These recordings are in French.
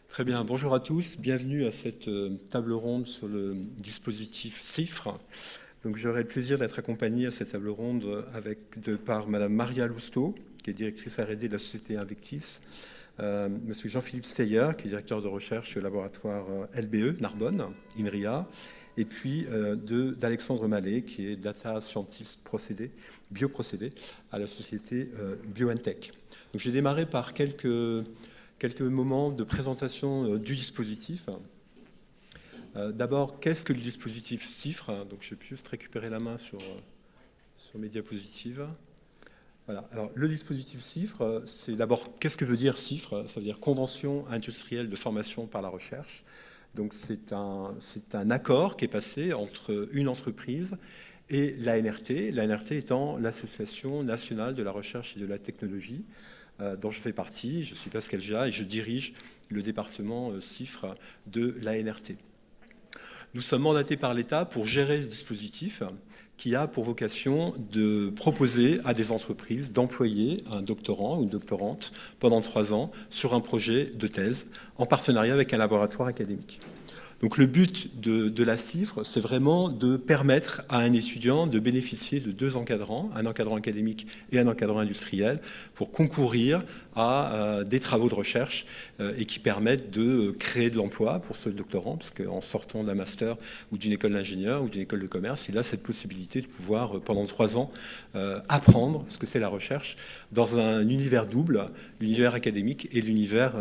Très bien, bonjour à tous, bienvenue à cette table ronde sur le dispositif CIFRE. Donc j'aurai le plaisir d'être accompagné à cette table ronde par Madame Maria Lousteau, qui est directrice R&D de la société Invectis, Monsieur Jean-Philippe Steyer, qui est directeur de recherche au laboratoire LBE, Narbonne, INRIA, et puis d'Alexandre Mallet, qui est Data Scientist bioprocédés à la société BioNTech. Donc je vais démarrer par quelques moments de présentation du dispositif. D'abord, qu'est-ce que le dispositif CIFRE? Donc, je vais juste récupérer la main sur mes diapositives. Voilà. Alors, le dispositif CIFRE, c'est d'abord, qu'est-ce que veut dire CIFRE? Ça veut dire Convention industrielle de formation par la recherche. Donc, c'est un accord qui est passé entre une entreprise et l'ANRT, l'ANRT étant l'Association nationale de la recherche et de la technologie, dont je fais partie. Je suis Pascal Jat et je dirige le département CIFRE de l'ANRT. Nous sommes mandatés par l'État pour gérer le dispositif qui a pour vocation de proposer à des entreprises d'employer un doctorant ou une doctorante pendant 3 ans sur un projet de thèse en partenariat avec un laboratoire académique. Donc le but de la CIFRE, c'est vraiment de permettre à un étudiant de bénéficier de 2 encadrants, un encadrant académique et un encadrant industriel, pour concourir à des travaux de recherche et qui permettent de créer de l'emploi pour ce doctorant, parce qu'en sortant d'un master ou d'une école d'ingénieur ou d'une école de commerce, il a cette possibilité de pouvoir, pendant 3 ans, apprendre ce que c'est la recherche dans un univers double, l'univers académique et l'univers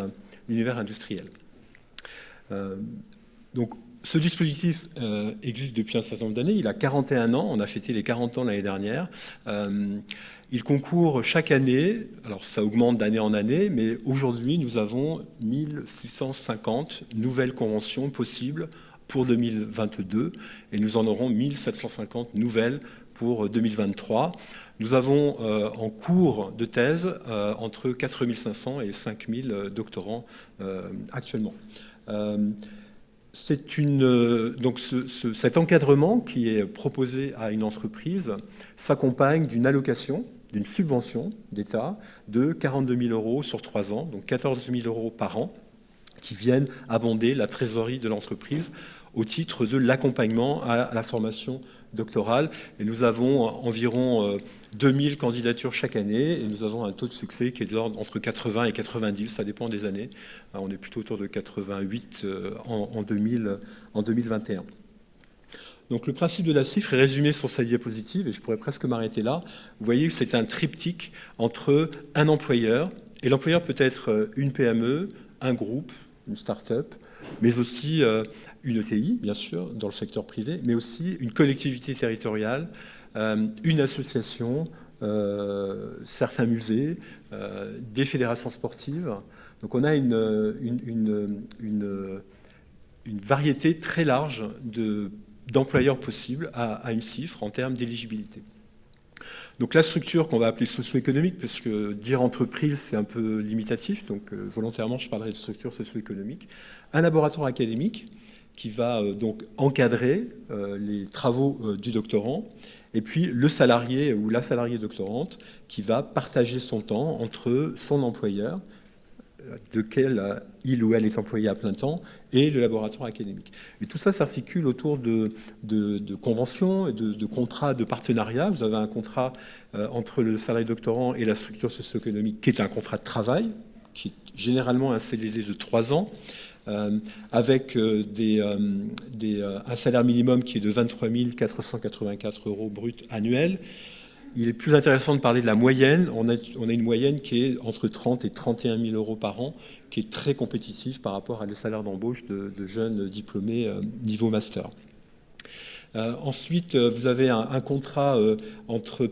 industriel. Donc, ce dispositif existe depuis un certain nombre d'années. Il a 41 ans. On a fêté les 40 ans l'année dernière. Il concourt chaque année. Alors, ça augmente d'année en année, mais aujourd'hui, nous avons 1650 nouvelles conventions possibles pour 2022 et nous en aurons 1750 nouvelles pour 2023. Nous avons en cours de thèse entre 4500 et 5000 doctorants actuellement. Donc cet encadrement qui est proposé à une entreprise s'accompagne d'une allocation, d'une subvention d'État de 42 000 euros sur 3 ans, donc 14 000 euros par an, qui viennent abonder la trésorerie de l'entreprise au titre de l'accompagnement à la formation doctorale. Et nous avons environ 2000 candidatures chaque année et nous avons un taux de succès qui est de l'ordre entre 80 et 90, ça dépend des années. On est plutôt autour de 88 en 2021. Donc le principe de la CIFRE est résumé sur sa diapositive et je pourrais presque m'arrêter là. Vous voyez que c'est un triptyque entre un employeur, et l'employeur peut être une PME, un groupe, une start-up, mais aussi une ETI, bien sûr, dans le secteur privé, mais aussi une collectivité territoriale, une association, certains musées, des fédérations sportives. Donc on a une variété très large d'employeurs possibles à une CIFRE en termes d'éligibilité. Donc la structure qu'on va appeler socio-économique, parce que dire entreprise, c'est un peu limitatif, donc volontairement je parlerai de structure socio-économique. Un laboratoire académique qui va donc encadrer les travaux du doctorant, et puis le salarié ou la salariée doctorante qui va partager son temps entre son employeur, lequel il ou elle est employé à plein temps, et le laboratoire académique. Et tout ça s'articule autour de conventions et de contrats de partenariat. Vous avez un contrat entre le salarié doctorant et la structure socio-économique qui est un contrat de travail, qui est généralement un CDD de 3 ans, avec un salaire minimum qui est de 23 484 euros brut annuels. Il est plus intéressant de parler de la moyenne. On a une moyenne qui est entre 30 et 31 000 euros par an, qui est très compétitive par rapport à des salaires d'embauche de jeunes diplômés niveau master. Ensuite, vous avez un contrat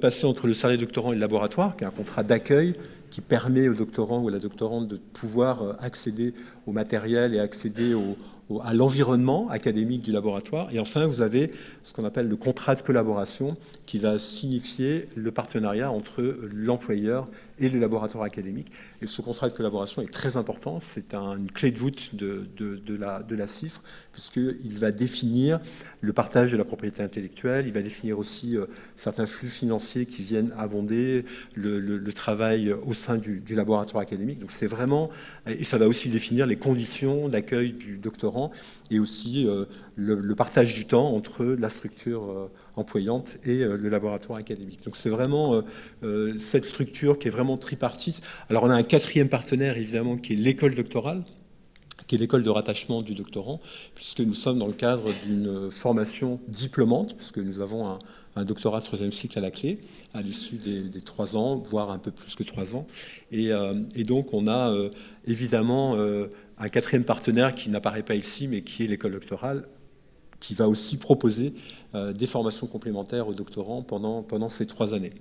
passé entre le salarié doctorant et le laboratoire, qui est un contrat d'accueil qui permet au doctorant ou à la doctorante de pouvoir accéder au matériel et accéder à l'environnement académique du laboratoire. Et enfin, vous avez ce qu'on appelle le contrat de collaboration qui va signifier le partenariat entre l'employeur et le laboratoire académique. Et ce contrat de collaboration est très important. C'est une clé de voûte de la CIFRE, puisqu'il va définir le partage de la propriété intellectuelle. Il va définir aussi certains flux financiers qui viennent abonder le travail au sein du laboratoire académique. Donc c'est vraiment, et ça va aussi définir les conditions d'accueil du doctorant et aussi le partage du temps entre la structure employante et le laboratoire académique. Donc c'est vraiment cette structure qui est vraiment tripartite. Alors on a un quatrième partenaire évidemment qui est l'école doctorale, qui est l'école de rattachement du doctorant, puisque nous sommes dans le cadre d'une formation diplômante, puisque nous avons un doctorat de troisième cycle à la clé, à l'issue des 3 ans, voire un peu plus que 3 ans. Et donc on a évidemment un quatrième partenaire qui n'apparaît pas ici, mais qui est l'école doctorale, qui va aussi proposer des formations complémentaires aux doctorants pendant ces 3 années.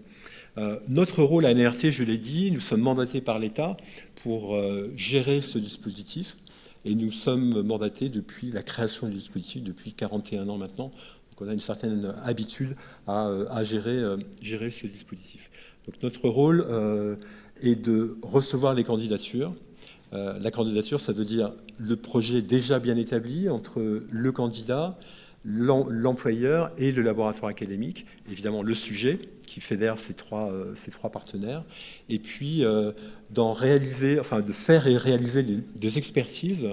Notre rôle à NRT, je l'ai dit, nous sommes mandatés par l'État pour gérer ce dispositif. Et nous sommes mandatés depuis la création du dispositif, depuis 41 ans maintenant. Donc on a une certaine habitude à gérer ce dispositif. Donc notre rôle est de recevoir les candidatures. La candidature, ça veut dire le projet déjà bien établi entre le candidat, l'employeur et le laboratoire académique. Évidemment, le sujet qui fédère ces trois partenaires. Et puis, de faire et réaliser des expertises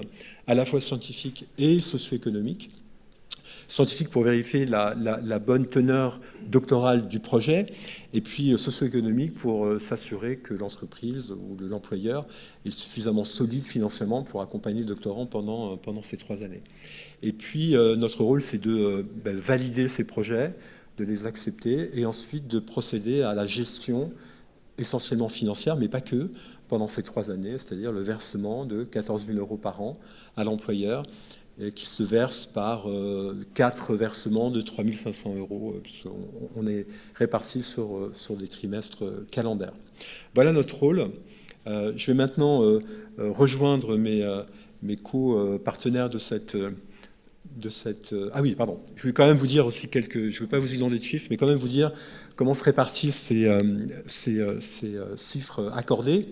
à la fois scientifiques et socio-économiques. Scientifique pour vérifier la bonne teneur doctorale du projet, et puis socio-économique pour s'assurer que l'entreprise ou l'employeur est suffisamment solide financièrement pour accompagner le doctorant pendant ces 3 années. Et puis notre rôle, c'est de valider ces projets, de les accepter, et ensuite de procéder à la gestion essentiellement financière, mais pas que, pendant ces 3 années, c'est-à-dire le versement de 14 000 € par an à l'employeur, qui se verse par 4 versements de 3 500 €, puisqu'on est répartis sur des trimestres calendaires. Voilà notre rôle. Je vais maintenant rejoindre mes co-partenaires de cette... Ah oui, pardon. Je vais quand même vous dire aussi je ne vais pas vous inonder de chiffres, mais quand même vous dire comment se répartissent ces chiffres accordés.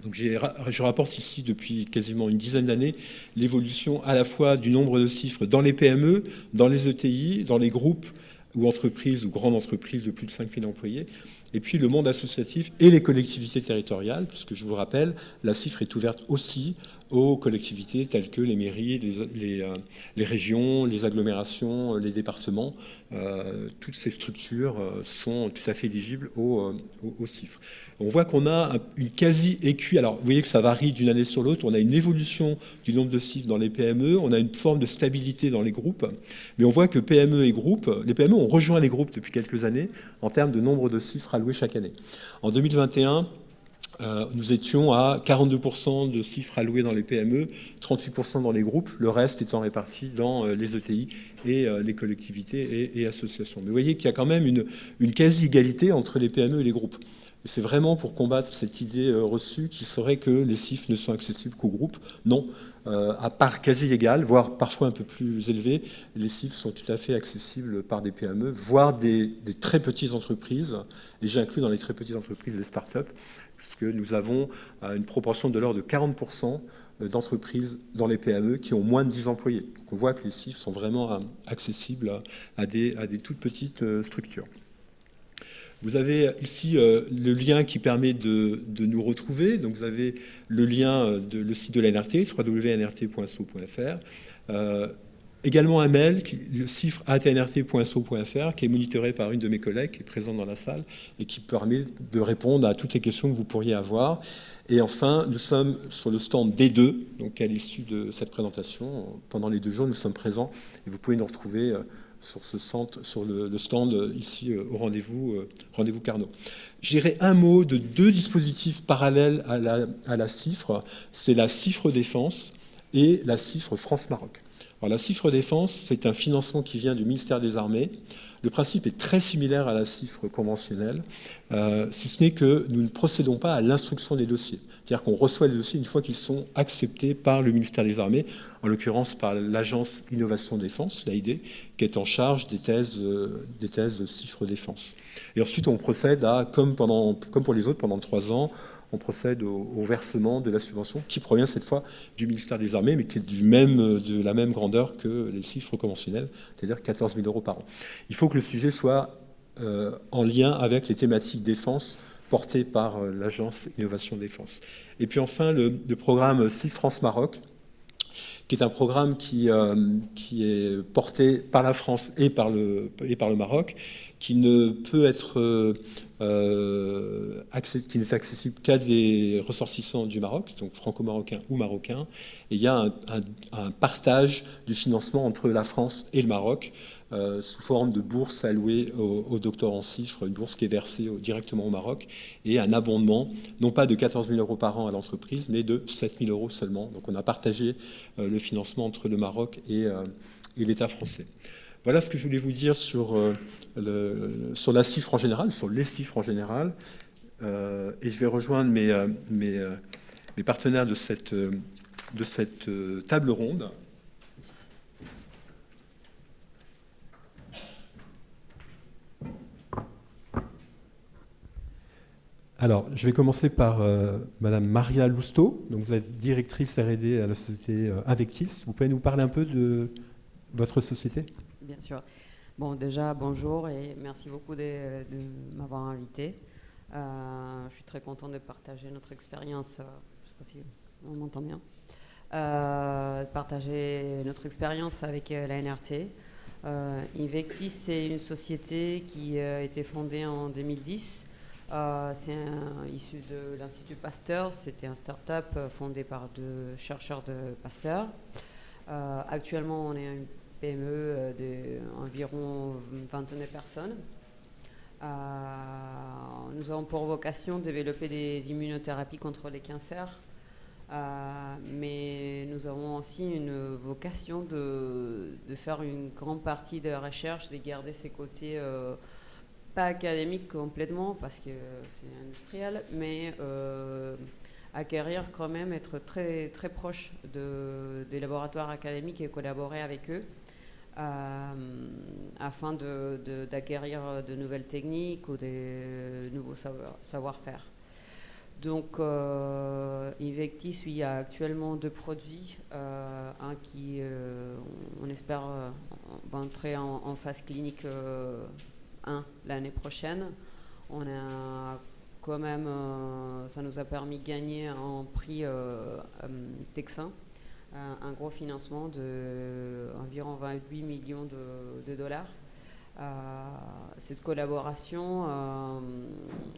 Donc je rapporte ici depuis quasiment une dizaine d'années l'évolution à la fois du nombre de chiffres dans les PME, dans les ETI, dans les groupes ou entreprises ou grandes entreprises de plus de 5 000 employés, et puis le monde associatif et les collectivités territoriales, puisque je vous rappelle, la CIFRE est ouverte aussi aux collectivités telles que les mairies, les régions, les agglomérations, les départements. Toutes ces structures sont tout à fait éligibles aux CIFRE. On voit qu'on a une quasi-écu. Alors, vous voyez que ça varie d'une année sur l'autre. On a une évolution du nombre de CIFRE dans les PME. On a une forme de stabilité dans les groupes. Mais on voit que PME et groupes, les PME ont rejoint les groupes depuis quelques années en termes de nombre de CIFRE alloués chaque année. En 2021, nous étions à 42% de CIFRE alloués dans les PME, 38% dans les groupes, le reste étant réparti dans les ETI et les collectivités et associations. Mais vous voyez qu'il y a quand même une quasi-égalité entre les PME et les groupes. Et c'est vraiment pour combattre cette idée reçue qui serait que les CIFRE ne sont accessibles qu'aux groupes. Non, à part quasi égale, voire parfois un peu plus élevé, les CIFRE sont tout à fait accessibles par des PME, voire des très petites entreprises, et j'inclus dans les très petites entreprises les startups, puisque nous avons une proportion de l'ordre de 40% d'entreprises dans les PME qui ont moins de 10 employés. Donc on voit que les CIFRE sont vraiment accessibles à des toutes petites structures. Vous avez ici le lien qui permet de nous retrouver. Donc vous avez le lien le site de la NRT, www.nrt.so.fr. Également un mail, le cifre@nrt.so.fr, qui est monitoré par une de mes collègues qui est présente dans la salle et qui permet de répondre à toutes les questions que vous pourriez avoir. Et enfin, nous sommes sur le stand D2, donc à l'issue de cette présentation. Pendant les 2 jours, nous sommes présents et vous pouvez nous retrouver sur le stand ici au rendez-vous Carnot. Je dirais un mot de 2 dispositifs parallèles à la CIFRE. C'est la CIFRE Défense et la CIFRE France-Maroc. Alors, la CIFRE Défense, c'est un financement qui vient du ministère des Armées. Le principe est très similaire à la CIFRE conventionnelle, si ce n'est que nous ne procédons pas à l'instruction des dossiers. C'est-à-dire qu'on reçoit les dossiers une fois qu'ils sont acceptés par le ministère des Armées, en l'occurrence par l'Agence Innovation Défense, l'AID, qui est en charge des thèses CIFRE Défense. Et ensuite, on procède comme pour les autres, pendant 3 ans, on procède au versement de la subvention qui provient cette fois du ministère des Armées, mais qui est de la même grandeur que les CIFRE conventionnels, c'est-à-dire 14 000 € par an. Il faut que le sujet soit en lien avec les thématiques défense portées par l'Agence Innovation Défense. Et puis enfin, le programme CIFRE France-Maroc, qui est un programme qui est porté par la France et par le Maroc, qui ne peut être qui n'est accessible qu'à des ressortissants du Maroc, donc franco-marocains ou marocains. Et il y a un partage du financement entre la France et le Maroc sous forme de bourse allouée aux docteurs en CIFRE, une bourse qui est versée directement au Maroc, et un abondement, non pas de 14 000 € par an à l'entreprise, mais de 7 000 € seulement. Donc on a partagé le financement entre le Maroc et l'État français. Voilà ce que je voulais vous dire sur la CIFRE en général, sur les CIFRE en général. Et je vais rejoindre mes partenaires de cette table ronde. Alors, je vais commencer par Madame Maria Lousteau. Donc, vous êtes directrice R&D à la société Invectis. Vous pouvez nous parler un peu de votre société ? Bien sûr. Bon, déjà, bonjour et merci beaucoup de m'avoir invité. Je suis très contente de partager notre expérience. Je ne sais pas si on m'entend bien. Partager notre expérience avec la NRT. Invectis, c'est une société qui a été fondée en 2010. C'est issu de l'Institut Pasteur. C'était un start-up fondé par 2 chercheurs de Pasteur. Actuellement, on est une PME d'environ 29 personnes. Nous avons pour vocation de développer des immunothérapies contre les cancers, mais nous avons aussi une vocation de faire une grande partie de la recherche, de garder ses côtés pas académiques complètement parce que c'est industriel, mais acquérir quand même, être très, très proche des laboratoires académiques et collaborer avec eux. Afin d'acquérir de nouvelles techniques ou des nouveaux savoir-faire. Donc, Invectis, il y a actuellement 2 produits. Un qui, on espère, va entrer en phase clinique 1 l'année prochaine. On a quand même, ça nous a permis de gagner un prix Texan. Un gros financement d'environ 28 millions de dollars. Cette collaboration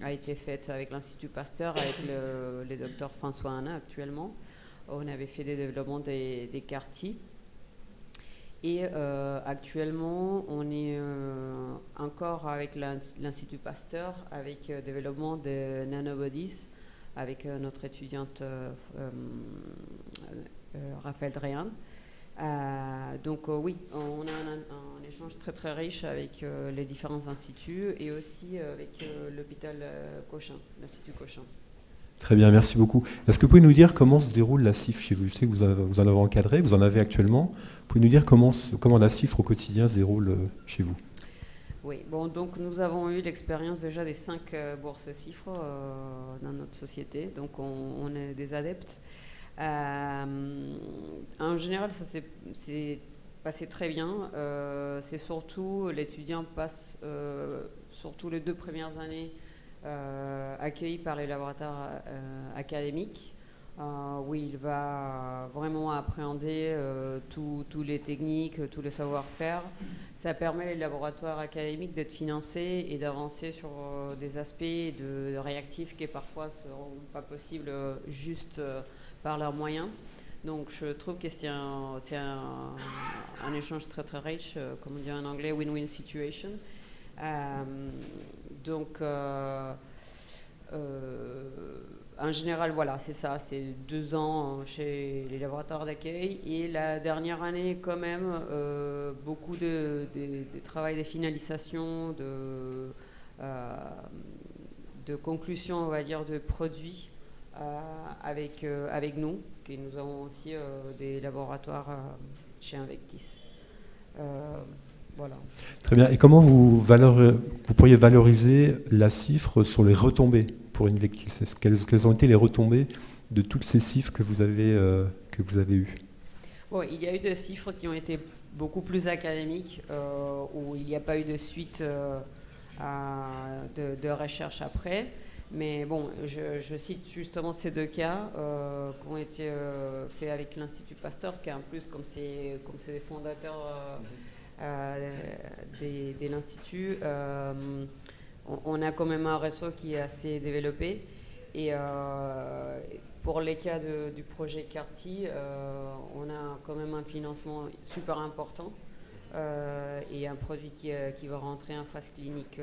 a été faite avec l'Institut Pasteur, avec le docteur François Hanna actuellement. On avait fait des développements des CAR-T. Et actuellement, on est encore avec l'Institut Pasteur, avec le développement des nanobodies, avec notre étudiante Raphaël Dréan. Donc oui, on a un échange très très riche avec les différents instituts et aussi avec l'hôpital Cochin, l'Institut Cochin. Très bien, merci beaucoup. Est-ce que vous pouvez nous dire comment se déroule la CIFRE chez vous ? Je sais que vous en avez encadré, vous en avez actuellement. Vous pouvez nous dire comment la CIFRE au quotidien se déroule chez vous ? Oui, bon, donc nous avons eu l'expérience déjà des 5 bourses CIFRE dans notre société, donc on est des adeptes. En général, ça s'est passé très bien. C'est surtout, l'étudiant passe surtout les 2 premières années accueilli par les laboratoires académiques, où il va vraiment appréhender tous les techniques, tous les savoir-faire. Ça permet aux laboratoires académiques d'être financés et d'avancer sur des aspects de réactifs qui parfois ne seront pas possibles juste par leurs moyens. Donc je trouve que c'est un échange très très riche, comme on dit en anglais, win-win situation. Donc en général, voilà, c'est ça, c'est 2 ans chez les laboratoires d'accueil et la dernière année quand même beaucoup de travail de finalisation, de conclusion, on va dire, de produits avec nous, et nous avons aussi des laboratoires chez Invectis. Voilà. Très bien. Et comment vous pourriez valoriser la CIFRE sur les retombées pour Invectis ? Quelles ont été les retombées de toutes ces CIFRE que vous avez eues ? Bon, il y a eu des CIFRE qui ont été beaucoup plus académiques, où il n'y a pas eu de suite de recherche après. Mais bon, je cite justement ces 2 cas qui ont été faits avec l'Institut Pasteur, qui en plus, comme c'est des fondateurs de l'Institut, on a quand même un réseau qui est assez développé. Et pour les cas du projet CAR-T, on a quand même un financement super important et un produit qui va rentrer en phase clinique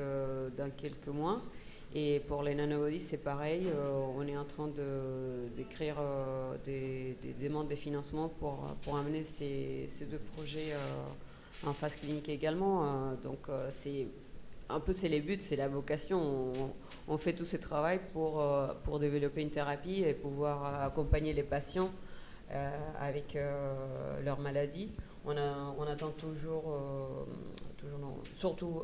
dans quelques mois. Et pour les nanobodies, c'est pareil. On est en train d'écrire des demandes de financement pour amener ces 2 projets en phase clinique également. Donc, c'est les buts, c'est la vocation. On fait tout ce travail pour développer une thérapie et pouvoir accompagner les patients avec leur maladie. On attend surtout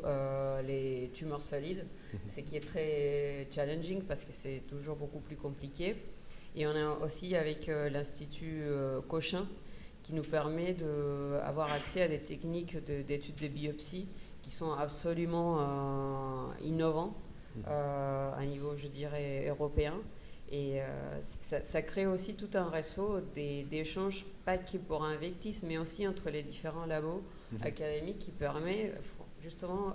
les tumeurs solides, ce qui est très challenging parce que c'est toujours beaucoup plus compliqué. Et on a aussi avec l'Institut Cochin qui nous permet d'avoir accès à des techniques d'études de biopsie qui sont absolument innovants à niveau, je dirais, européen. Et ça crée aussi tout un réseau d'échanges, pas que pour Invectis, mais aussi entre les différents labos académiques qui permet justement,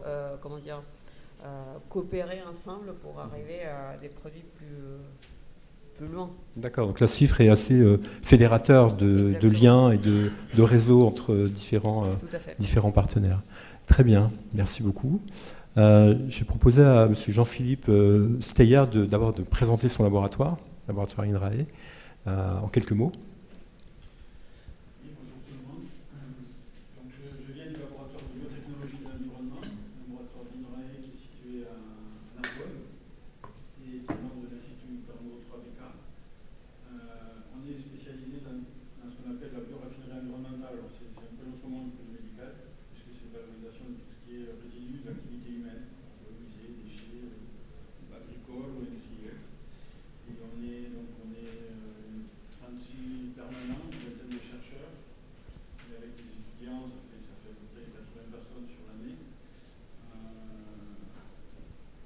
coopérer ensemble pour arriver à des produits plus loin. D'accord, donc la CIFRE est assez fédérateur de liens et de réseaux entre différents partenaires. Très bien, merci beaucoup. J'ai proposé à M. Jean-Philippe Steyer d'abord de présenter son laboratoire INRAE, en quelques mots. Oui, bonjour tout le monde. Donc je viens du laboratoire de biotechnologie de l'environnement, le laboratoire d'INRAE qui est situé à Narbonne et qui est membre de l'Institut Carnot 3BK. On est spécialisé dans ce qu'on appelle la bioraffinerie environnementale. Alors c'est un peu autre monde que le médical, puisque c'est la valorisation de tout ce qui est résidus de l'activité humaine, valorisés, déchets agricoles ou industriels. Et on est 36 permanents, une vingtaine de chercheurs, et avec des étudiants, ça fait à peu près 80 personnes sur l'année.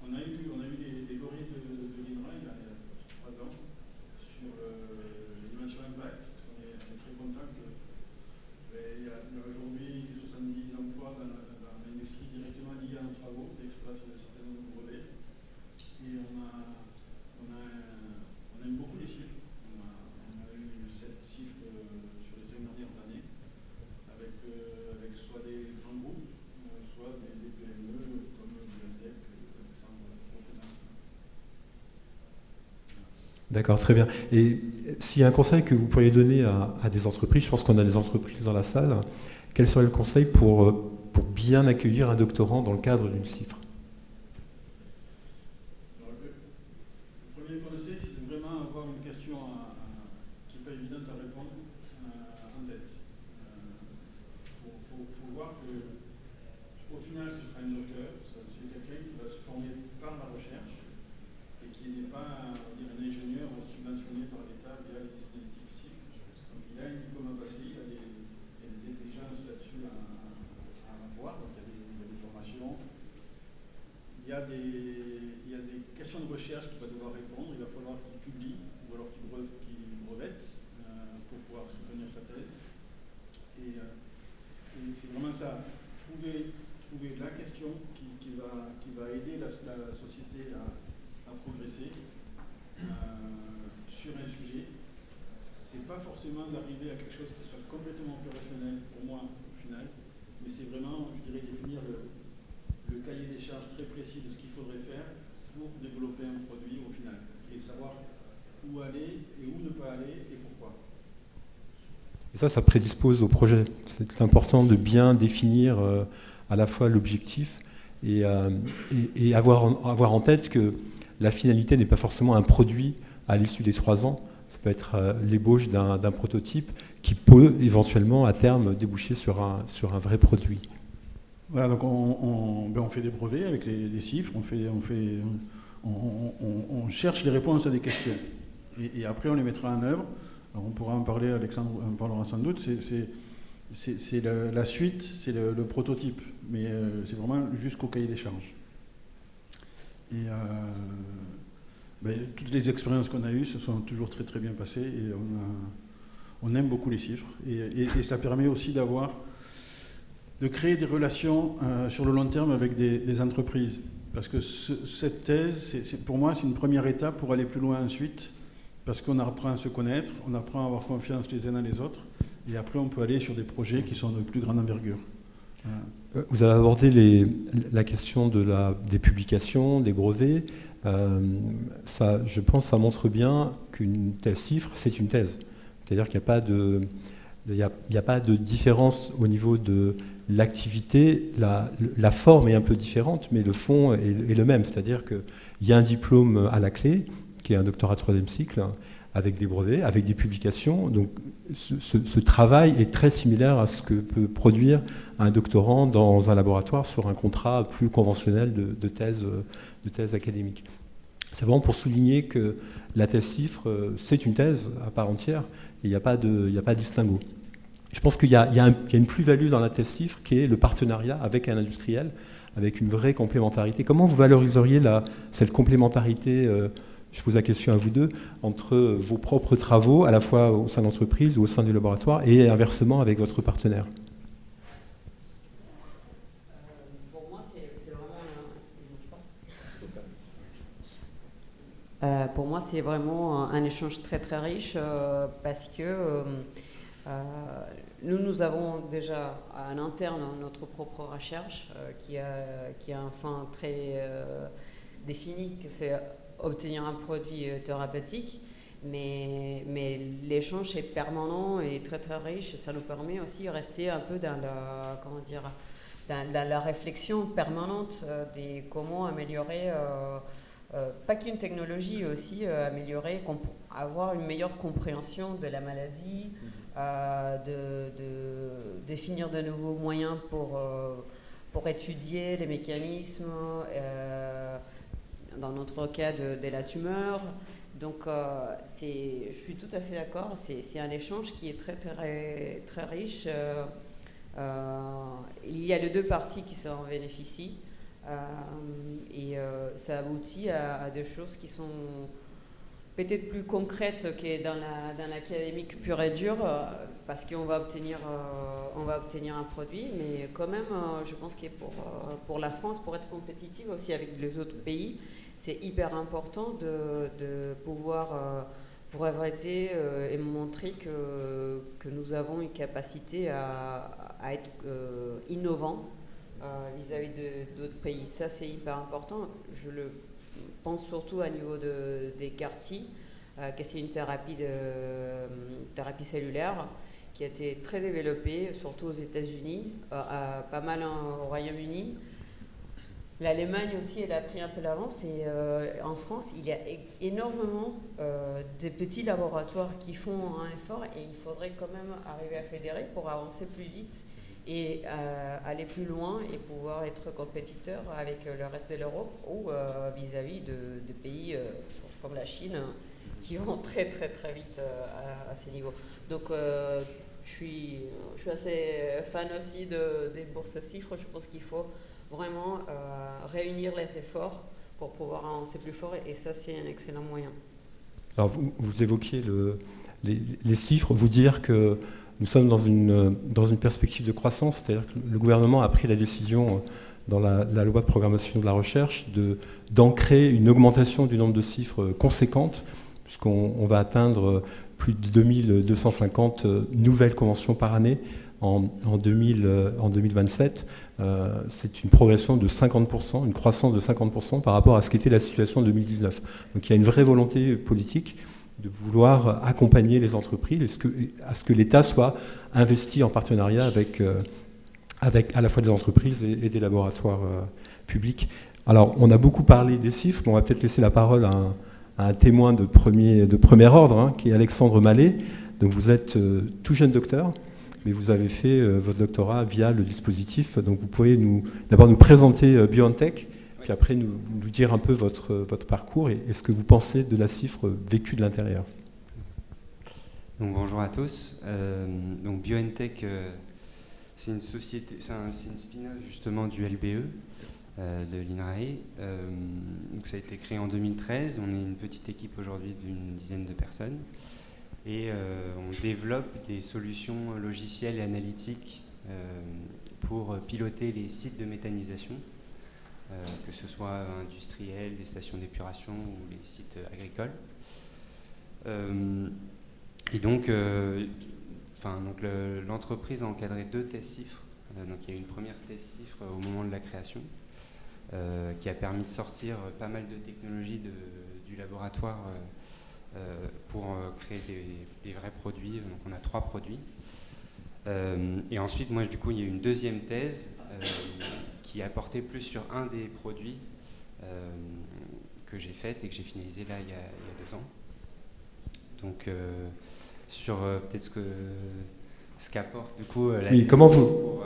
On a eu des lauréats de l'INRAE il y a 3 ans sur l'immenseur impact, parce qu'on est très content que il y a aujourd'hui 70 emplois dans l'industrie directement liés à nos travaux, qui exploitent un certain nombre de brevets. Et on aime beaucoup les chiffres. On a eu 7 chiffres sur les 5 dernières années, avec soit des grands groupes, soit des PME comme Biotech, Alexandre représente. D'accord, très bien. Et s'il y a un conseil que vous pourriez donner à des entreprises, je pense qu'on a des entreprises dans la salle, quel serait le conseil pour bien accueillir un doctorant dans le cadre d'une CIFRE ? Le premier conseil, c'est de vraiment avoir une question qui n'est pas évidente à répondre en tête. Il faut voir qu'au final, ce sera un docteur, c'est quelqu'un qui va se former par la recherche et qui n'est pas un ingénieur subventionné par l'État via les dispositifs CIFRE. Donc il a un diplôme à passer, il a des exigences là-dessus à avoir, donc il y a des formations. Il y a des questions de recherche qu'il va devoir répondre, il va falloir qu'il publie ou alors qu'il brevette pour pouvoir soutenir sa thèse. Et c'est vraiment ça, trouver la question qui va aider la société à progresser sur un sujet. C'est pas forcément d'arriver à quelque chose qui soit complètement opérationnel pour moi au final, mais c'est vraiment, je dirais, définir le cahier des charges très précis de ce qu'il faudrait faire pour développer un produit au final et savoir où aller et où ne pas aller et pourquoi. Et ça prédispose au projet. C'est important de bien définir à la fois l'objectif et avoir en tête que la finalité n'est pas forcément un produit à l'issue des 3 ans. Ça peut être l'ébauche d'un prototype qui peut éventuellement à terme déboucher sur un vrai produit. Voilà, donc on fait des brevets avec les chiffres, on cherche les réponses à des questions. Et après, on les mettra en œuvre. Alors, on pourra en parler, Alexandre en parlera sans doute. C'est la suite, c'est le prototype, mais c'est vraiment jusqu'au cahier des charges. Et toutes les expériences qu'on a eues se sont toujours très très bien passées et on aime beaucoup les chiffres. Et ça permet aussi de créer des relations sur le long terme avec des entreprises. Parce que cette thèse, pour moi, c'est une première étape pour aller plus loin ensuite, parce qu'on apprend à se connaître, on apprend à avoir confiance les uns dans les autres, et après on peut aller sur des projets qui sont de plus grande envergure. Vous avez abordé la question des publications, des brevets. Ça, je pense que ça montre bien qu'une thèse CIFRE, c'est une thèse. C'est-à-dire qu'il n'y a pas de différence au niveau de l'activité. La forme est un peu différente, mais le fond est le même. C'est-à-dire qu'il y a un diplôme à la clé, qui est un doctorat 3e cycle, avec des brevets, avec des publications. Donc ce travail est très similaire à ce que peut produire un doctorant dans un laboratoire sur un contrat plus conventionnel de thèse académique. C'est vraiment pour souligner que la thèse CIFRE, c'est une thèse à part entière, et il n'y a pas de distinguo. Je pense qu'il y a une plus-value dans la thèse CIFRE qui est le partenariat avec un industriel, avec une vraie complémentarité. Comment vous valoriseriez cette complémentarité, je pose la question à vous deux, entre vos propres travaux, à la fois au sein de l'entreprise ou au sein du laboratoire, et inversement avec votre partenaire? Pour moi, c'est vraiment un échange très très riche parce que nous avons déjà à l'interne notre propre recherche qui a un fin très défini, que c'est obtenir un produit thérapeutique, mais l'échange est permanent et très très riche et ça nous permet aussi de rester un peu dans la réflexion permanente de comment améliorer pas qu'une technologie, aussi améliorer, avoir une meilleure compréhension de la maladie, de définir de nouveaux moyens pour étudier les mécanismes, dans notre cas de la tumeur. Donc je suis tout à fait d'accord, c'est un échange qui est très, très, très riche. Il y a les deux parties qui s'en bénéficient. Et ça aboutit à des choses qui sont peut-être plus concrètes que dans l'académique pure et dure, parce qu'on va obtenir un produit, mais quand même, je pense que pour la France, pour être compétitive aussi avec les autres pays, c'est hyper important de pouvoir breveter et montrer que nous avons une capacité à être innovants vis-à-vis d'autres pays. Ça, c'est hyper important. Je le pense surtout à niveau des CAR-T, que c'est une thérapie cellulaire qui a été très développée, surtout aux États-Unis, pas mal au Royaume-Uni. L'Allemagne aussi, elle a pris un peu l'avance. Et en France, il y a énormément de petits laboratoires qui font un effort et il faudrait quand même arriver à fédérer pour avancer plus vite et aller plus loin et pouvoir être compétiteur avec le reste de l'Europe ou vis-à-vis de pays comme la Chine qui vont très très très vite à ces niveaux. Donc je suis assez fan aussi des bourses CIFRE. Je pense qu'il faut vraiment réunir les efforts pour pouvoir avancer plus fort et ça c'est un excellent moyen. Alors vous évoquiez les chiffres, vous dire que nous sommes dans une perspective de croissance, c'est-à-dire que le gouvernement a pris la décision dans la loi de programmation de la recherche d'ancrer une augmentation du nombre de chiffres conséquente, puisqu'on va atteindre plus de 2250 nouvelles conventions par année en 2027. C'est une progression de 50%, une croissance de 50% par rapport à ce qu'était la situation en 2019. Donc il y a une vraie volonté politique de vouloir accompagner les entreprises à ce que l'État soit investi en partenariat avec à la fois des entreprises et des laboratoires publics. Alors, on a beaucoup parlé des chiffres, mais on va peut-être laisser la parole à un témoin de premier ordre, qui est Alexandre Mallet. Donc, vous êtes tout jeune docteur, mais vous avez fait votre doctorat via le dispositif. Donc, vous pouvez d'abord nous présenter BioNTech, puis après nous dire un peu votre parcours et ce que vous pensez de la CIFRE vécue de l'intérieur. Donc bonjour à tous. Donc BioNTech, c'est une société, c'est une spin-off justement du LBE. de l'INRAE. Donc ça a été créé en 2013. On est une petite équipe aujourd'hui d'une dizaine de personnes. Et on développe des solutions logicielles et analytiques pour piloter les sites de méthanisation, que ce soit industriels, des stations d'épuration ou les sites agricoles. Et donc, l'entreprise a encadré 2 tests CIFRE. Donc il y a eu une première test CIFRE au moment de la création, qui a permis de sortir pas mal de technologies du laboratoire pour créer des vrais produits. Donc on a 3 produits. Et ensuite, moi, du coup, il y a eu une deuxième thèse qui a porté plus sur un des produits que j'ai fait et que j'ai finalisé là il y a 2 ans. Donc sur peut-être ce qu'apporte du coup la Oui, comment vous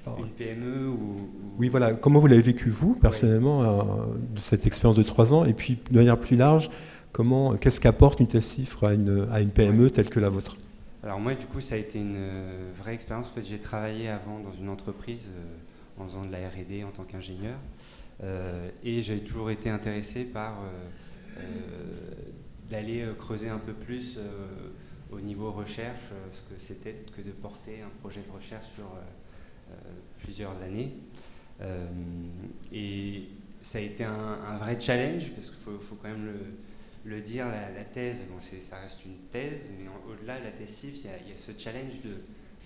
pour une PME ou Oui, voilà. Comment vous l'avez vécu, vous, personnellement, de cette expérience de 3 ans? Et puis, de manière plus large, qu'est-ce qu'apporte une thèse CIFRE à une PME telle que la vôtre? Alors moi, du coup, ça a été une vraie expérience. En fait, j'ai travaillé avant dans une entreprise en faisant de la R&D en tant qu'ingénieur. Et j'ai toujours été intéressé par d'aller creuser un peu plus au niveau recherche, ce que c'était que de porter un projet de recherche sur plusieurs années. Et ça a été un vrai challenge, parce qu'il faut quand même le dire, la thèse, bon, ça reste une thèse, mais au-delà de la thèse CIFRE, il y a ce challenge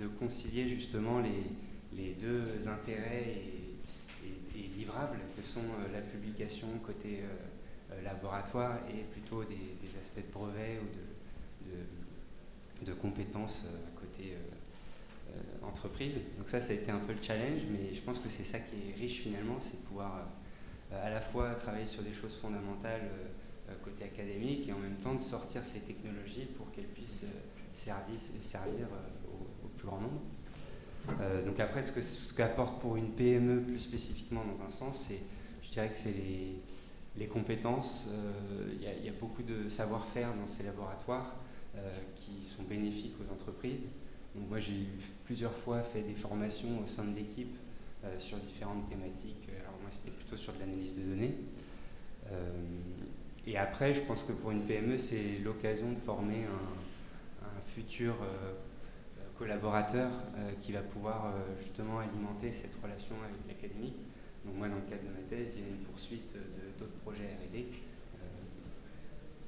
de concilier justement les 2 intérêts et livrables que sont la publication côté laboratoire et plutôt des aspects de brevet ou de compétences côté entreprise. Donc ça a été un peu le challenge, mais je pense que c'est ça qui est riche finalement, c'est de pouvoir à la fois travailler sur des choses fondamentales côté académique et en même temps de sortir ces technologies pour qu'elles puissent servir au plus grand nombre. Donc après, ce qu'apporte pour une PME plus spécifiquement dans un sens, je dirais que c'est les compétences. Il y a beaucoup de savoir-faire dans ces laboratoires qui sont bénéfiques aux entreprises. Donc moi, j'ai plusieurs fois fait des formations au sein de l'équipe sur différentes thématiques. Alors moi, c'était plutôt sur de l'analyse de données. Et après, je pense que pour une PME, c'est l'occasion de former un futur collaborateur qui va pouvoir justement alimenter cette relation avec l'académique. Donc moi, dans le cadre de ma thèse, il y a une poursuite d'autres projets R&D.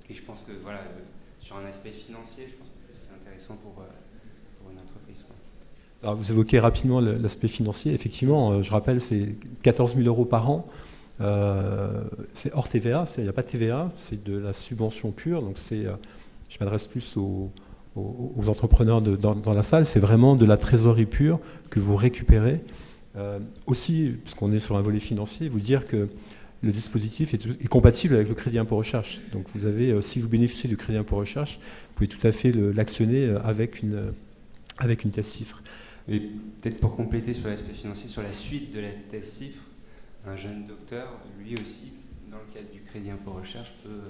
Et je pense que voilà, sur un aspect financier, je pense que c'est intéressant pour une entreprise. Alors, vous évoquez rapidement l'aspect financier. Effectivement, je rappelle, c'est 14 000 € par an. C'est hors TVA, il n'y a pas de TVA, c'est de la subvention pure. Donc je m'adresse plus aux entrepreneurs dans la salle, c'est vraiment de la trésorerie pure que vous récupérez. Aussi, puisqu'on est sur un volet financier, vous dire que le dispositif est compatible avec le crédit impôt recherche. Donc vous avez, si vous bénéficiez du crédit impôt recherche, vous pouvez tout à fait l'actionner avec une thèse CIFRE. Et peut-être pour compléter sur l'aspect financier, sur la suite de la thèse CIFRE, un jeune docteur, lui aussi, dans le cadre du crédit impôt recherche, peut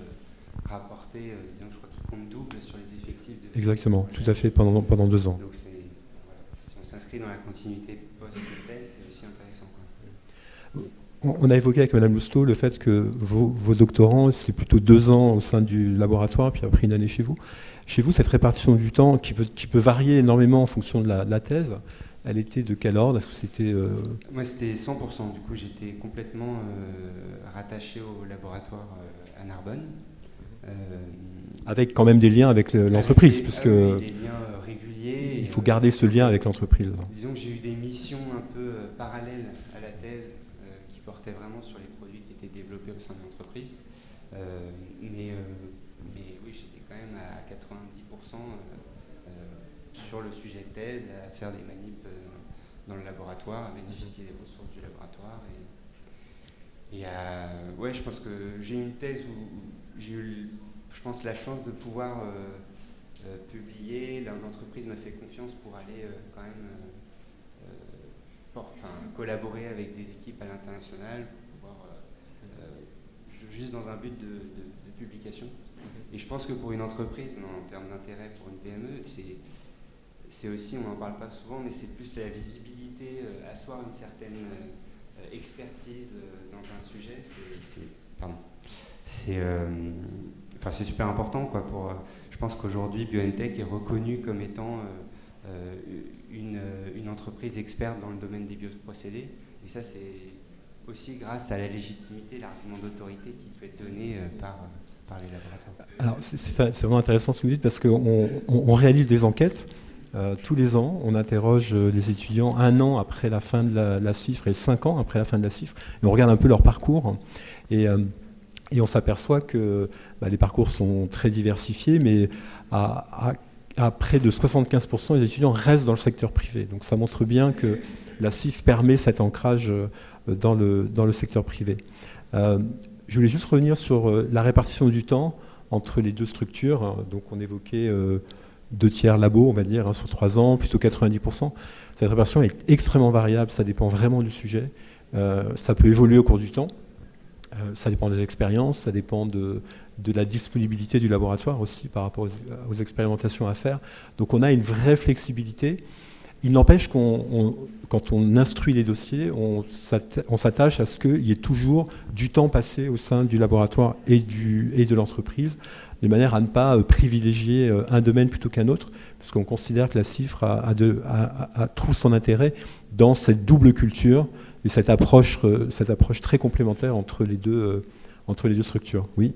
rapporter, disons, je crois qu'il compte double sur les effectifs. Exactement, tout à fait, pendant 2 ans. Donc si on s'inscrit dans la continuité post-thèse, c'est aussi intéressant, quoi. On a évoqué avec Mme Lousteau le fait que vos doctorants, c'est plutôt 2 ans au sein du laboratoire, puis après 1 année chez vous. Chez vous, cette répartition du temps qui peut varier énormément en fonction de la thèse, elle était de quel ordre? Est-ce que c'était Moi, c'était 100%. Du coup, j'étais complètement rattaché au laboratoire à Narbonne. Avec quand même des liens avec l'entreprise, puisque des liens réguliers. Il faut garder ce lien avec l'entreprise. Disons que j'ai eu des missions un peu parallèles à la thèse qui portaient vraiment sur les produits qui étaient développés au sein de l'entreprise. Mais oui, j'étais quand même à 90% sur le sujet de thèse, à faire des manips dans le laboratoire, à bénéficier des ressources du laboratoire. Ouais, je pense que j'ai une thèse où j'ai eu, je pense, la chance de pouvoir publier. L'entreprise m'a fait confiance pour aller quand même collaborer avec des équipes à l'international, pour pouvoir, juste dans un but de publication. Et je pense que pour une entreprise, en termes d'intérêt pour une PME, c'est aussi, on n'en parle pas souvent, mais c'est plus la visibilité, asseoir une certaine expertise dans un sujet, c'est super important, quoi, je pense qu'aujourd'hui, BioNTech est reconnu comme étant une entreprise experte dans le domaine des bioprocédés. Et ça, c'est aussi grâce à la légitimité, l'argument d'autorité qui peut être donné par les laboratoires. Alors, c'est vraiment intéressant ce que vous dites, parce qu'on réalise des enquêtes. Tous les ans, on interroge les étudiants 1 an après la fin de la CIFRE et 5 ans après la fin de la CIFRE. Et on regarde un peu leur parcours. Et on s'aperçoit que les parcours sont très diversifiés, mais à près de 75%, les étudiants restent dans le secteur privé. Donc ça montre bien que la CIFRE permet cet ancrage dans le secteur privé. Je voulais juste revenir sur la répartition du temps entre les deux structures. Donc on évoquait 2 tiers labo, on va dire, sur 3 ans, plutôt 90%. Cette répartition est extrêmement variable, ça dépend vraiment du sujet. Ça peut évoluer au cours du temps. Ça dépend des expériences, ça dépend de la disponibilité du laboratoire aussi par rapport aux expérimentations à faire. Donc on a une vraie flexibilité. Il n'empêche quand on instruit les dossiers, on s'attache à ce qu'il y ait toujours du temps passé au sein du laboratoire et de l'entreprise, de manière à ne pas privilégier un domaine plutôt qu'un autre, puisqu'on considère que la CIFRE trouve son intérêt dans cette double culture et cette approche très complémentaire entre les deux structures. Oui.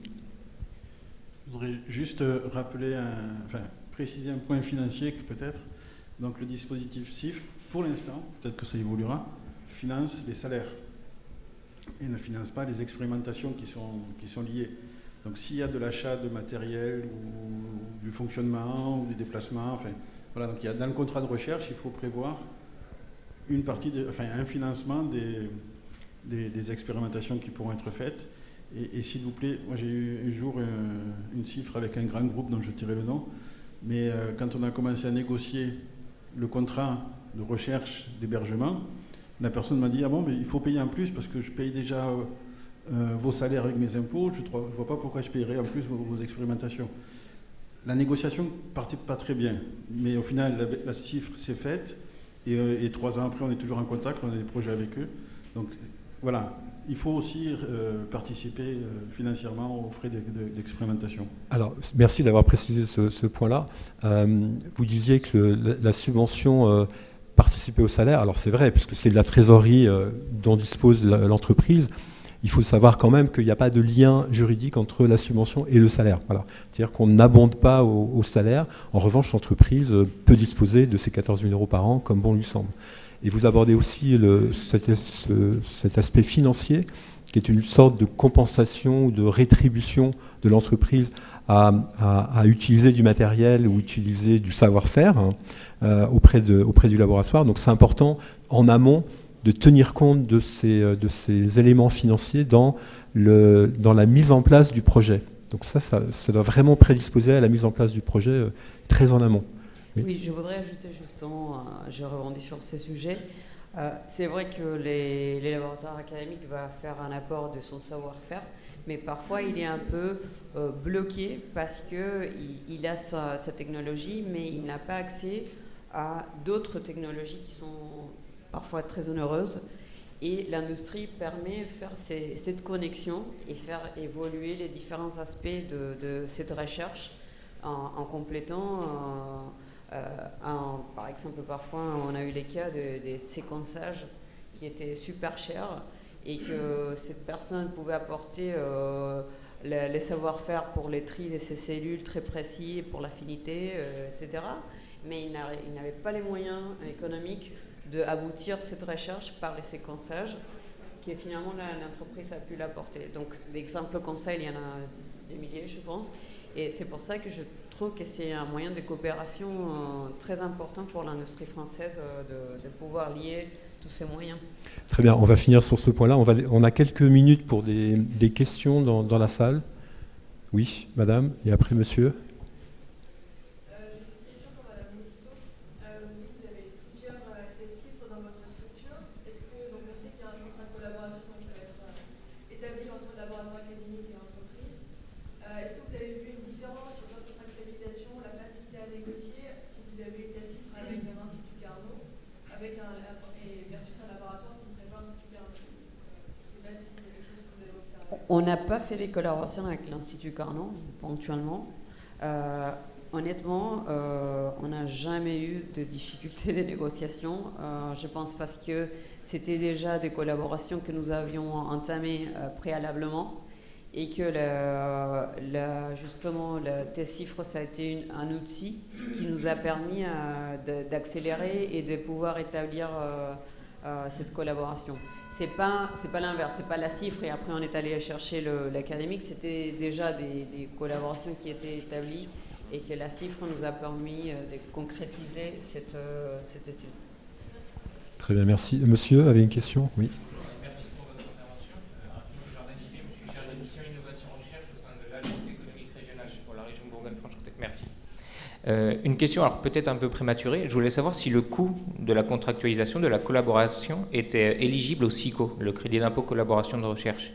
Je voudrais juste préciser un point financier peut-être. Donc le dispositif CIFRE, pour l'instant, peut-être que ça évoluera, finance les salaires et ne finance pas les expérimentations qui sont liées. Donc s'il y a de l'achat de matériel ou du fonctionnement ou du déplacement, voilà, donc dans le contrat de recherche, il faut prévoir un financement des expérimentations qui pourront être faites. Et s'il vous plaît, moi j'ai eu un jour une CIFRE avec un grand groupe dont je tairai le nom, mais quand on a commencé à négocier le contrat de recherche d'hébergement, la personne m'a dit « Ah bon, mais il faut payer en plus parce que je paye déjà vos salaires avec mes impôts, je ne vois pas pourquoi je payerais en plus vos expérimentations. » La négociation partait pas très bien, mais au final, la CIFRE s'est faite et 3 ans après, on est toujours en contact, on a des projets avec eux. Donc voilà, il faut aussi participer financièrement aux frais d'expérimentation. Alors, merci d'avoir précisé ce point-là. Vous disiez que la subvention participait au salaire. Alors, c'est vrai, puisque c'est de la trésorerie dont dispose l'entreprise. Il faut savoir quand même qu'il n'y a pas de lien juridique entre la subvention et le salaire. Voilà. C'est-à-dire qu'on n'abonde pas au salaire. En revanche, l'entreprise peut disposer de ces 14 000 € par an comme bon lui semble. Et vous abordez aussi cet aspect financier, qui est une sorte de compensation ou de rétribution de l'entreprise à utiliser du matériel ou utiliser du savoir-faire auprès du laboratoire. Donc c'est important en amont de tenir compte de ces éléments financiers dans la mise en place du projet. Donc ça doit vraiment prédisposer à la mise en place du projet très en amont. Oui, je voudrais ajouter justement, je rebondis sur ce sujet. C'est vrai que les laboratoires académiques vont faire un apport de son savoir-faire, mais parfois il est un peu bloqué parce qu'il a sa technologie, mais il n'a pas accès à d'autres technologies qui sont parfois très onéreuses. Et l'industrie permet de faire cette connexion et faire évoluer les différents aspects de cette recherche en complétant. Par exemple, parfois on a eu les cas des séquençages qui étaient super chers et que cette personne pouvait apporter les savoir-faire pour les tris de ces cellules très précis, pour l'affinité, etc. Mais il n'avait pas les moyens économiques d'aboutir cette recherche par les séquençages que finalement l'entreprise a pu l'apporter. Donc d'exemples comme ça, il y en a des milliers, je pense. Et c'est pour ça que je trouve que c'est un moyen de coopération très important pour l'industrie française de pouvoir lier tous ces moyens. Très bien, on va finir sur ce point-là. On a quelques minutes pour des questions dans la salle. Oui, madame, et après monsieur. On n'a pas fait des collaborations avec l'Institut Carnot, ponctuellement. Honnêtement, on n'a jamais eu de difficultés de négociation. Je pense parce que c'était déjà des collaborations que nous avions entamées préalablement et que justement le TestCifre, ça a été un outil qui nous a permis d'accélérer et de pouvoir établir cette collaboration. C'est pas l'inverse, c'est pas la cifre et après on est allé chercher l'académique, c'était déjà des collaborations qui étaient établies et que la cifre nous a permis de concrétiser cette étude. Très bien, merci. Monsieur avait une question? Oui. Merci pour votre intervention. Jordan Gillet, je suis chargé de mission innovation recherche au sein de l'Agence économique régionale pour la région Bourgogne-Franche-Comté. Merci. Une question, alors peut-être un peu prématurée. Je voulais savoir si le coût de la contractualisation, de la collaboration, était éligible au CICO, le crédit d'impôt collaboration de recherche,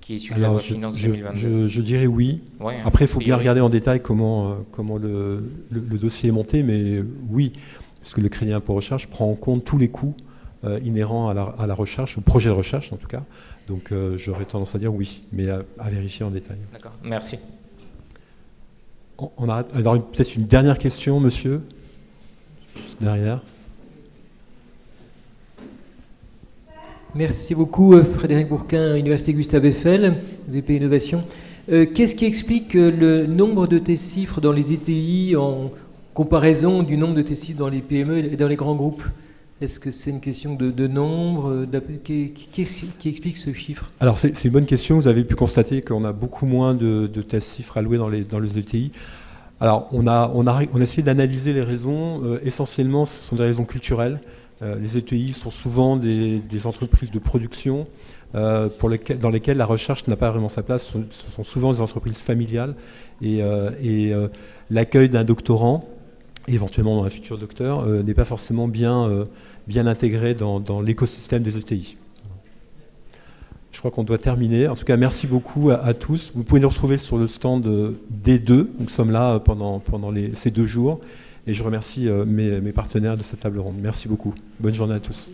qui est issu de la loi finance 2022. Je dirais oui. Ouais, après, il faut bien regarder en détail comment le dossier est monté, mais oui, parce que le crédit d'impôt recherche prend en compte tous les coûts inhérents à la recherche, au projet de recherche en tout cas. Donc j'aurais tendance à dire oui, mais à vérifier en détail. D'accord, merci. On arrête. Alors peut-être une dernière question, monsieur, juste derrière. Merci beaucoup, Frédéric Bourquin, Université Gustave Eiffel, VP Innovation. Qu'est-ce qui explique le nombre de TestCifre dans les ETI en comparaison du nombre de TestCifre dans les PME et dans les grands groupes? Est-ce que c'est une question de nombre? Qui explique ce chiffre? Alors c'est une bonne question. Vous avez pu constater qu'on a beaucoup moins de TestCifre alloués dans les ETI. Alors on a essayé d'analyser les raisons. Essentiellement, ce sont des raisons culturelles. Les ETI sont souvent des entreprises de production dans lesquelles la recherche n'a pas vraiment sa place. Ce sont souvent des entreprises familiales et l'accueil d'un doctorant, éventuellement un futur docteur, n'est pas forcément bien intégré dans l'écosystème des ETI. Je crois qu'on doit terminer. En tout cas, merci beaucoup à tous. Vous pouvez nous retrouver sur le stand D2. Nous sommes là pendant ces 2 jours. Et je remercie mes partenaires de cette table ronde. Merci beaucoup. Bonne journée à tous.